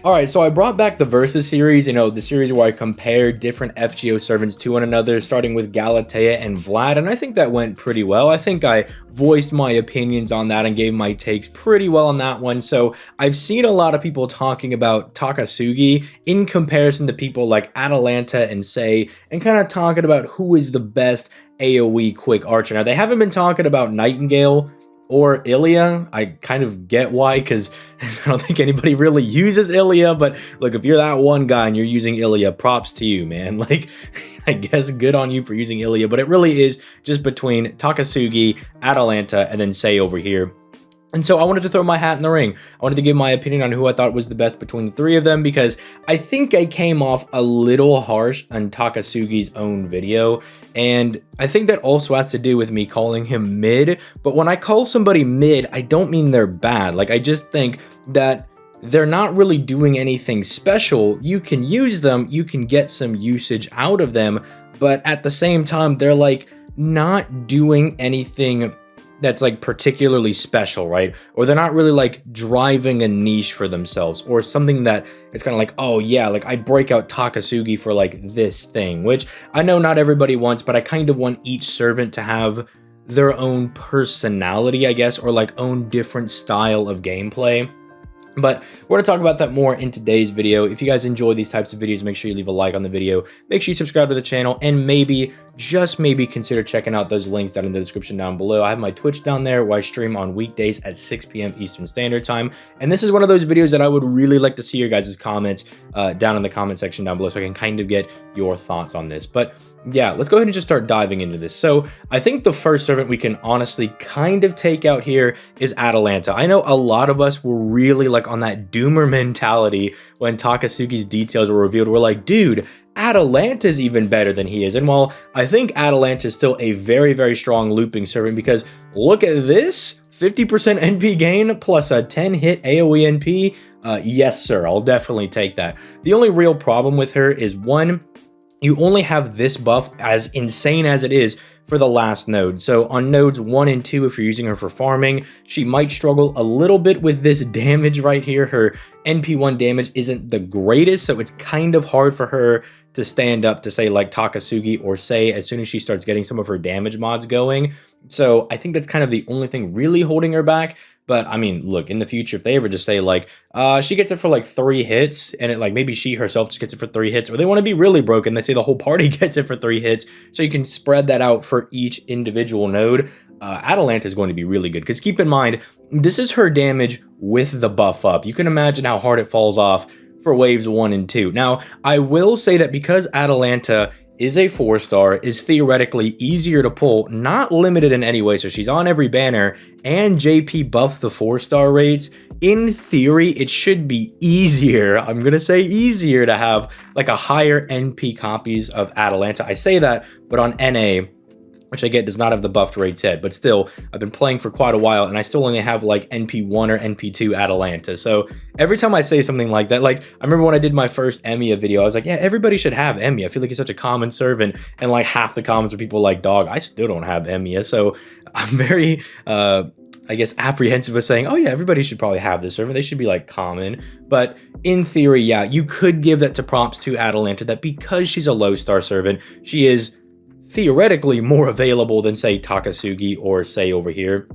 All right, so I brought back the Versus series, the series where I compare different FGO servants to one another, starting with Galatea and Vlad, and I think that went pretty well. I think I voiced my opinions on that and gave my takes pretty well on that one. So I've seen a lot of people talking about Takasugi in comparison to people like Atalanta and Sei, and kind of talking about who is the best AOE quick archer. Now, they haven't been talking about Nightingale or Ilya. I kind of get why, because I don't think anybody really uses Ilya, but look, if you're that one guy and you're using Ilya, props to you, man. Like, I guess good on you for using Ilya, but it really is just between Takasugi, Atalanta, and then Sei over here. And so I wanted to throw my hat in the ring. I wanted to give my opinion on who I thought was the best between the three of them, because I think I came off a little harsh on Takasugi's own video. And I think that also has to do with me calling him mid. But when I call somebody mid, I don't mean they're bad. Like, I just think that they're not really doing anything special. You can use them, you can get some usage out of them, but at the same time, they're like not doing anything that's like particularly special, right? Or they're not really like driving a niche for themselves, or something that it's kind of like, oh yeah, like I break out Takasugi for like this thing, which I know not everybody wants, but I kind of want each servant to have their own personality, I guess, or like own different style of gameplay. But we're going to talk about that more in today's video. If you guys enjoy these types of videos, make sure you leave a like on the video, make sure you subscribe to the channel, and maybe, just maybe, consider checking out those links down in the description down below. I have my Twitch down there where I stream on weekdays at 6 p.m. Eastern Standard Time, and this is one of those videos that I would really like to see your guys' comments down in the comment section down below, so I can kind of get your thoughts on this. But yeah, let's go ahead and just start diving into this. So I think the first servant we can honestly kind of take out here is Atalanta. I know a lot of us were really like on that doomer mentality when Takasugi's details were revealed. We're like, dude, Atalanta's even better than he is. And while I think Atalanta is still a very, very strong looping servant, because look at this, 50% NP gain plus a 10 hit AOE NP. Yes, sir, I'll definitely take that. The only real problem with her is, one, you only have this buff, as insane as it is, for the last node. So on nodes 1 and 2, if you're using her for farming, she might struggle a little bit with this damage right here. Her NP1 damage isn't the greatest, so it's kind of hard for her to stand up to, say, like Takasugi or Sei as soon as she starts getting some of her damage mods going. So I think that's kind of the only thing really holding her back. But I mean, look, in the future, if they ever just say like, she gets it for like 3 hits, and it like maybe she herself just gets it for 3 hits, or they want to be really broken, they say the whole party gets it for 3 hits, so you can spread that out for each individual node. Atalanta is going to be really good, because keep in mind, this is her damage with the buff up. You can imagine how hard it falls off for waves 1 and 2. Now, I will say that because Atalanta is a 4-star, is theoretically easier to pull, not limited in any way, so she's on every banner, and JP buffed the 4-star rates, in theory, it should be easier, I'm gonna say easier, to have like a higher NP copies of Atalanta. I say that, but on NA, which I get does not have the buffed rates yet, but still, I've been playing for quite a while, and I still only have like NP1 or NP2 Atalanta. So every time I say something like that, like I remember when I did my first Emiya video, I was like, yeah, everybody should have Emiya. I feel like it's such a common servant, and like half the comments were people like, dog, I still don't have Emiya. So I'm very, I guess, apprehensive of saying, oh yeah, everybody should probably have this servant. They should be like common. But in theory, yeah, you could give that to props to Atalanta, that because she's a low star servant, she is theoretically more available than, say, Takasugi or Sei over here.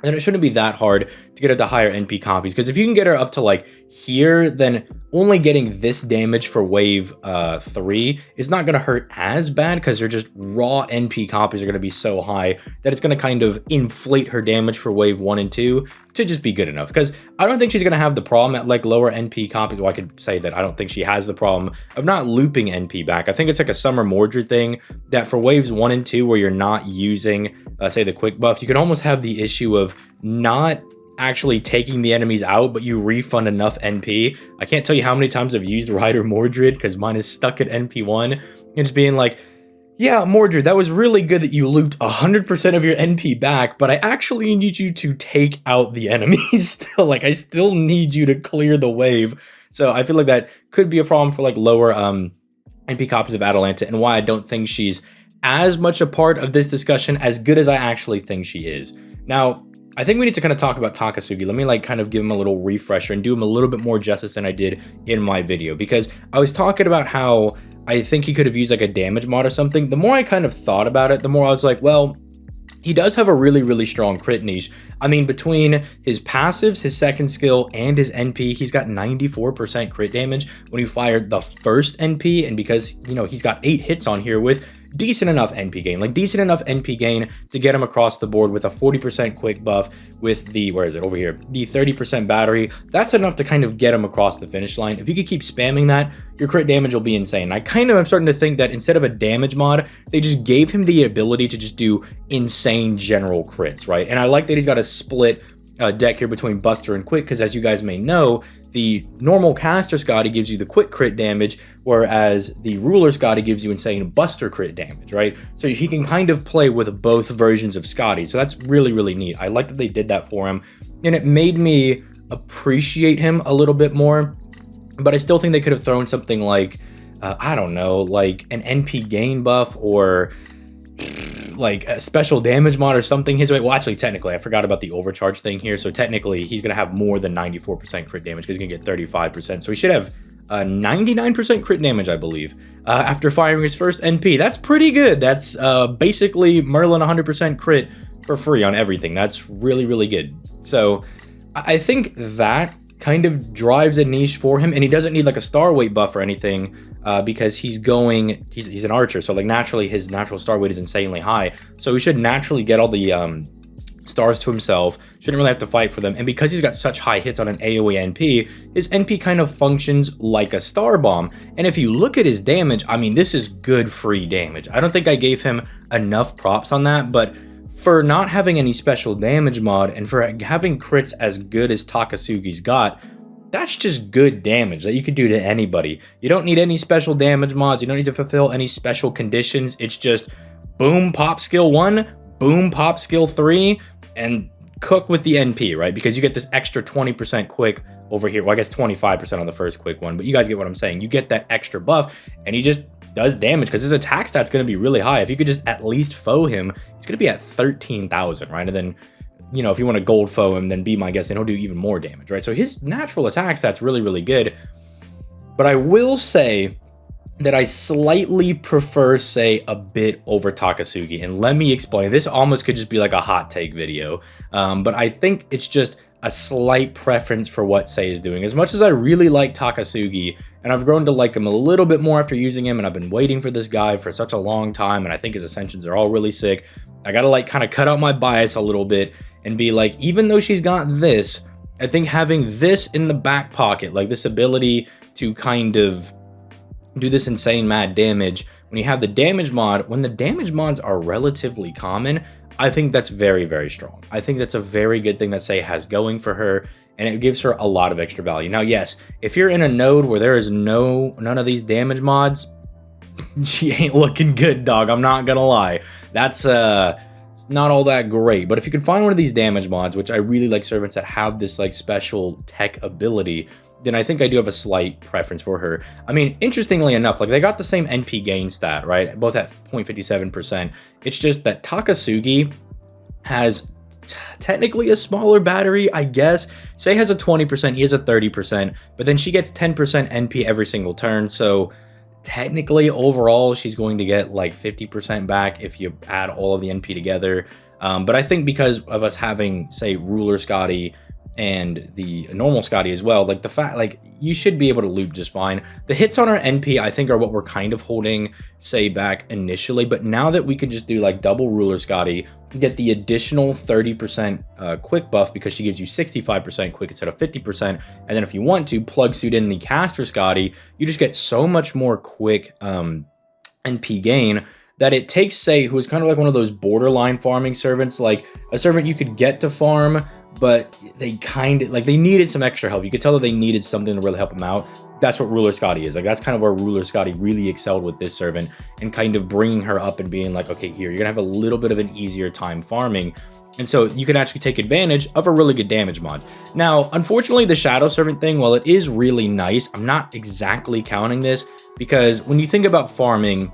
And it shouldn't be that hard to get her to higher NP copies, because if you can get her up to like here, then only getting this damage for wave 3 is not going to hurt as bad, because they're just raw NP copies are going to be so high that it's going to kind of inflate her damage for wave 1 and 2 to just be good enough. Because I don't think she's going to have the problem at like lower NP copies. Well, I could say that I don't think she has the problem of not looping NP back. I think it's like a Summer Mordred thing, that for waves 1 and 2 where you're not using, say, the quick buff, you can almost have the issue of not actually taking the enemies out, but you refund enough NP. I can't tell you how many times I've used Rider Mordred, because mine is stuck at NP1, and just being like, yeah, Mordred, that was really good that you looped 100% of your NP back, but I actually need you to take out the enemies still. Like, I still need you to clear the wave. So I feel like that could be a problem for like lower NP copies of Atalanta, and why I don't think she's as much a part of this discussion as good as I actually think she is. Now, I think we need to kind of talk about Takasugi. Let me like kind of give him a little refresher and do him a little bit more justice than I did in my video, because I was talking about how I think he could have used like a damage mod or something. The more I kind of thought about it, the more I was like, well, he does have a really, really strong crit niche. I mean, between his passives, his second skill, and his NP, he's got 94% crit damage when you fire the first NP, and because, you know, he's got 8 hits on here with decent enough NP gain, like decent enough NP gain to get him across the board with a 40% quick buff with the, where is it, over here, the 30% battery. That's enough to kind of get him across the finish line. If you could keep spamming that, your crit damage will be insane. I kind of am starting to think that instead of a damage mod, they just gave him the ability to just do insane general crits, right? And I like that he's got a split deck here between Buster and Quick, because as you guys may know, the normal caster Scotty gives you the quick crit damage, whereas the ruler Scotty gives you insane Buster crit damage, right? So he can kind of play with both versions of Scotty. So that's really, really neat. I like that they did that for him, and it made me appreciate him a little bit more. But I still think they could have thrown something like, I don't know, like an NP gain buff, or like a special damage mod or something his way. Well, actually, technically, I forgot about the overcharge thing here. So technically, he's going to have more than 94% crit damage, because he's going to get 35%. So he should have 99% crit damage, I believe, after firing his first NP. That's pretty good. That's basically Merlin 100% crit for free on everything. That's really, really good. So I think that kind of drives a niche for him, and he doesn't need like a star weight buff or anything, because he's an archer, so like naturally his natural star weight is insanely high, so he should naturally get all the stars to himself, shouldn't really have to fight for them. And because he's got such high hits on an AOE NP, his NP kind of functions like a star bomb. And if you look at his damage, I mean, this is good free damage. I don't think I gave him enough props on that, but for not having any special damage mod and for having crits as good as Takasugi's got, that's just good damage that you could do to anybody. You don't need any special damage mods. You don't need to fulfill any special conditions. It's just boom, pop skill 1, boom, pop skill 3, and cook with the NP, right? Because you get this extra 20% quick over here. Well, I guess 25% on the first quick one, but you guys get what I'm saying. You get that extra buff, and he just does damage because his attack stat's going to be really high. If you could just at least foe him, he's going to be at 13,000, right? And then, you know, if you want to gold foe him, then be my guest, and he'll do even more damage, right? So his natural attack stat's really, really good. But I will say that I slightly prefer Sei a bit over Takasugi, and let me explain. This almost could just be like a hot take video, but I think it's just a slight preference for what Sei is doing. As much as I really like Takasugi, and I've grown to like him a little bit more after using him, and I've been waiting for this guy for such a long time, and I think his ascensions are all really sick, I gotta like kind of cut out my bias a little bit and be like, even though she's got this, I think having this in the back pocket, like this ability to kind of do this insane mad damage, when you have the damage mod, when the damage mods are relatively common, I think that's very, very strong. I think that's a very good thing that Sei has going for her, and it gives her a lot of extra value. Now, yes, if you're in a node where there is none of these damage mods, she ain't looking good, dog. I'm not gonna lie. That's not all that great. But if you can find one of these damage mods, which I really like servants that have this like special tech ability, then I think I do have a slight preference for her. I mean, interestingly enough, like they got the same NP gain stat, right? Both at 0.57%. It's just that Takasugi has technically a smaller battery, I guess. Sei has a 20%, he has a 30%, but then she gets 10% NP every single turn. So technically overall, she's going to get like 50% back if you add all of the NP together. But I think because of us having, say, Ruler Scotty and the normal Scotty as well, like the fact, like you should be able to loop just fine. The hits on our NP, I think, are what we're kind of holding Sei back initially, but now that we can just do like double Ruler Scotty, get the additional 30% quick buff because she gives you 65% quick instead of 50%, and then if you want to plug suit in the caster Scotty, you just get so much more quick NP gain that it takes Sei, who is kind of like one of those borderline farming servants, like a servant you could get to farm, but they kind of like, they needed some extra help. You could tell that they needed something to really help them out. That's what Ruler Scotty is. Like, that's kind of where Ruler Scotty really excelled with this servant, and kind of bringing her up and being like, okay, here, you're gonna have a little bit of an easier time farming. And so you can actually take advantage of a really good damage mod. Now, unfortunately, the Shadow Servant thing, while it is really nice, I'm not exactly counting this, because when you think about farming,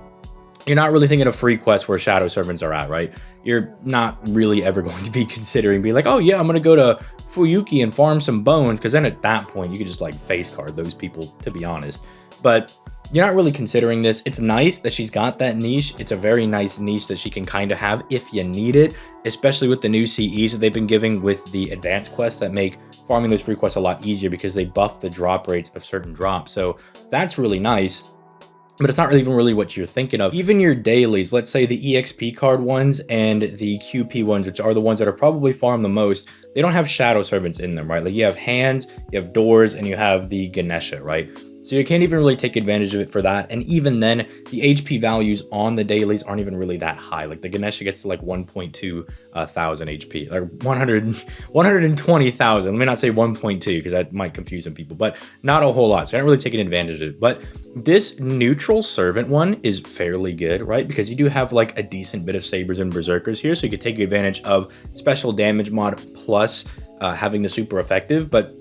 you're not really thinking of free quests where shadow servants are at, right? You're not really ever going to be considering being like, oh yeah, I'm gonna go to Fuyuki and farm some bones, because then at that point you could just like face card those people, to be honest. But you're not really considering this. It's nice that she's got that niche. It's a very nice niche that she can kind of have if you need it, especially with the new CEs that they've been giving with the advanced quests that make farming those free quests a lot easier because they buff the drop rates of certain drops. So that's really nice. But it's not even really what you're thinking of. Even your dailies, let's say the EXP card ones and the QP ones, which are the ones that are probably farmed the most, they don't have shadow servants in them, right? Like you have hands, you have doors, and you have the Ganesha, right? So you can't even really take advantage of it for that. And even then, the HP values on the dailies aren't even really that high. Like the Ganesha gets to like 1.2 thousand HP, or 120,000. Let me not say 1.2 because that might confuse some people, but not a whole lot. So you're not really taking advantage of it. But this neutral servant one is fairly good, right? Because you do have like a decent bit of sabers and berserkers here. So you could take advantage of special damage mod plus having the super effective. But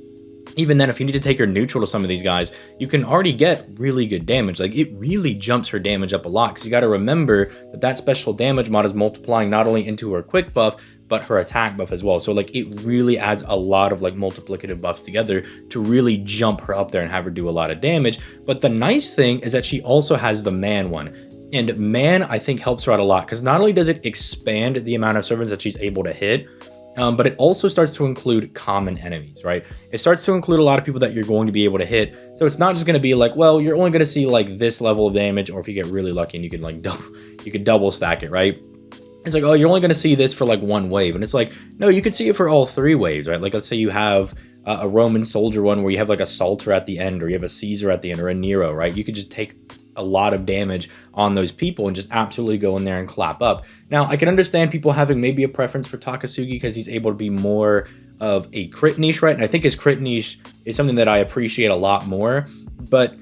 even then, if you need to take her neutral to some of these guys, you can already get really good damage. Like it really jumps her damage up a lot, because you got to remember that that special damage mod is multiplying not only into her quick buff, but her attack buff as well. So like it really adds a lot of like multiplicative buffs together to really jump her up there and have her do a lot of damage. But the nice thing is that she also has the man one. And man, I think helps her out a lot, because not only does it expand the amount of servants that she's able to hit, but it also starts to include common enemies, right? It starts to include a lot of people that you're going to be able to hit. So it's not just going to be like, well, you're only going to see like this level of damage, or if you get really lucky and you can like double stack it, right? It's like, oh, you're only going to see this for like one wave. And it's like, no, you could see it for all 3 waves, right? Like let's say you have a Roman soldier one where you have like a Salter at the end, or you have a Caesar at the end, or a Nero, right? You could just take a lot of damage on those people and just absolutely go in there and clap up. Now, I can understand people having maybe a preference for Takasugi because he's able to be more of a crit niche, right? And I think his crit niche is something that I appreciate a lot more. But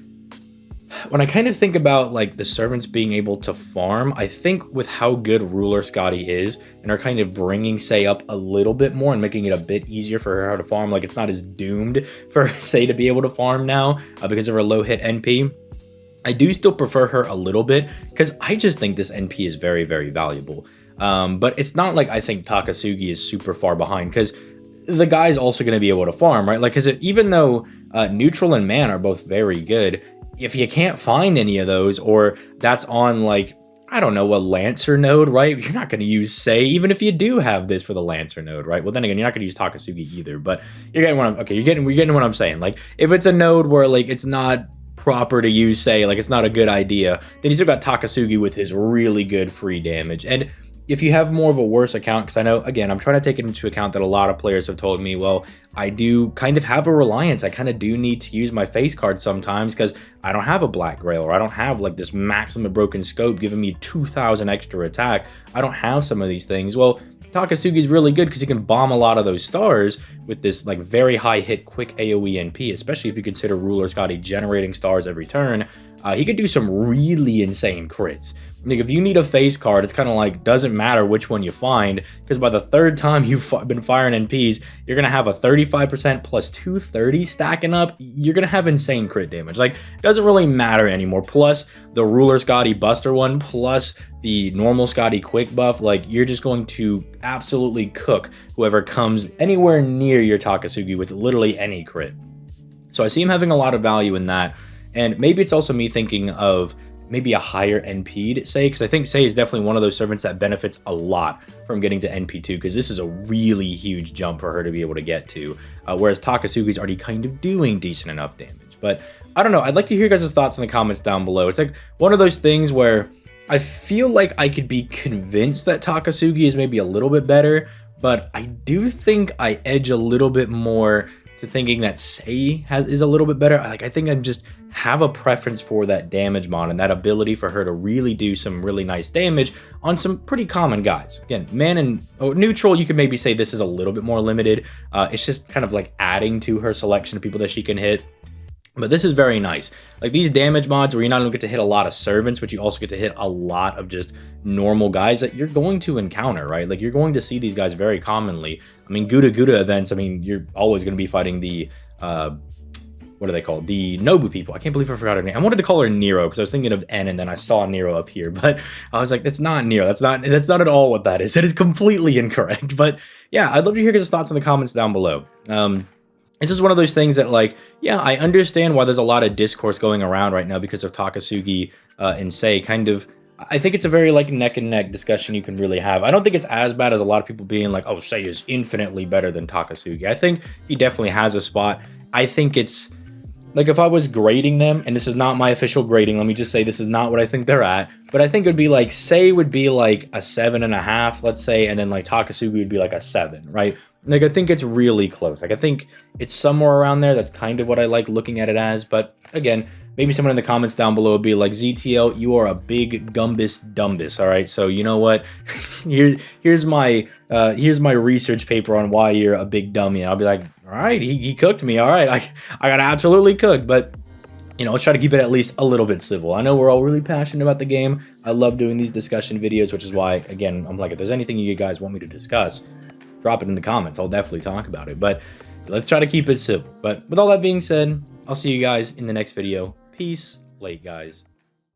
when I kind of think about like the servants being able to farm, I think with how good Ruler Scotty is, and are kind of bringing Sei up a little bit more and making it a bit easier for her to farm, like it's not as doomed for Sei to be able to farm now because of her low hit NP. I do still prefer her a little bit, because I just think this NP is very, very valuable. But it's not like I think Takasugi is super far behind, because the guy's also going to be able to farm, right? Like, because even though neutral and man are both very good, if you can't find any of those, or that's on like, I don't know, a Lancer node, right? You're not going to use Sei, even if you do have this for the Lancer node, right? Well, then again, you're not going to use Takasugi either, but you're getting what I'm, okay, you're getting what I'm saying. Like, if it's a node where like it's not proper to use Sei, like it's not a good idea, then you still got Takasugi with his really good free damage. And if you have more of a worse account, because I know, again, I'm trying to take it into account that a lot of players have told me, well, I do kind of have a reliance. I kind of do need to use my face card sometimes because I don't have a Black Grail, or I don't have like this maximum broken scope giving me 2,000 extra attack. I don't have some of these things. Well, Takasugi is really good because he can bomb a lot of those stars with this like very high hit quick AOE NP, especially if you consider Ruler Scotty generating stars every turn. He could do some really insane crits. Like if you need a face card, it's kind of like doesn't matter which one you find, because by the 3rd time you've been firing NPs, you're gonna have a 35% plus 230 stacking up. You're gonna have insane crit damage. Like it doesn't really matter anymore. Plus the Ruler Scotty Buster one, plus the normal Scotty quick buff, like you're just going to absolutely cook whoever comes anywhere near your Takasugi with literally any crit. So I see him having a lot of value in that. And maybe it's also me thinking of maybe a higher NP to Sei, because I think Sei is definitely one of those servants that benefits a lot from getting to NP2, because this is a really huge jump for her to be able to get to, whereas Takasugi's already kind of doing decent enough damage. But I don't know, I'd like to hear your guys' thoughts in the comments down below. It's like one of those things where I feel like I could be convinced that Takasugi is maybe a little bit better, but I do think I edge a little bit more to thinking that Sei is a little bit better. Like I think I just have a preference for that damage mod and that ability for her to really do some really nice damage on some pretty common guys. Again, man and neutral, you could maybe say this is a little bit more limited. It's just kind of like adding to her selection of people that she can hit. But this is very nice. Like these damage mods where you not only get to hit a lot of servants, but you also get to hit a lot of just normal guys that you're going to encounter, right? Like you're going to see these guys very commonly. I mean, Gouda events, I mean, you're always going to be fighting the what are they called? The Nobu people. I can't believe I forgot her name. I wanted to call her Nero because I was thinking of N, and then I saw Nero up here, but I was like, that's not Nero. That's not at all what that is. That is completely incorrect. But yeah, I'd love to hear your thoughts in the comments down below. It's just one of those things that, like, yeah, I understand why there's a lot of discourse going around right now because of Takasugi and Sei. Kind of, I think it's a very, like, neck and neck discussion you can really have. I don't think it's as bad as a lot of people being like, oh, Sei is infinitely better than Takasugi. I think he definitely has a spot. I think it's, like, if I was grading them, and this is not my official grading, let me just say this is not what I think they're at, but I think it would be like, Sei would be like a 7.5, let's say, and then like Takasugi would be like a 7, right? Like, I think it's really close. Like, I think it's somewhere around there. That's kind of what I like looking at it as. But again, maybe someone in the comments down below would be like, ZTL, you are a big gumbus dumbus. All right. So you know what? here's my research paper on why you're a big dummy. And I'll be like, all right, he cooked me. All right. I got absolutely cooked. But you know, let's try to keep it at least a little bit civil. I know we're all really passionate about the game. I love doing these discussion videos, which is why, again, I'm like, if there's anything you guys want me to discuss, drop it in the comments. I'll definitely talk about it, but let's try to keep it civil. But with all that being said, I'll see you guys in the next video. Peace. Late, guys.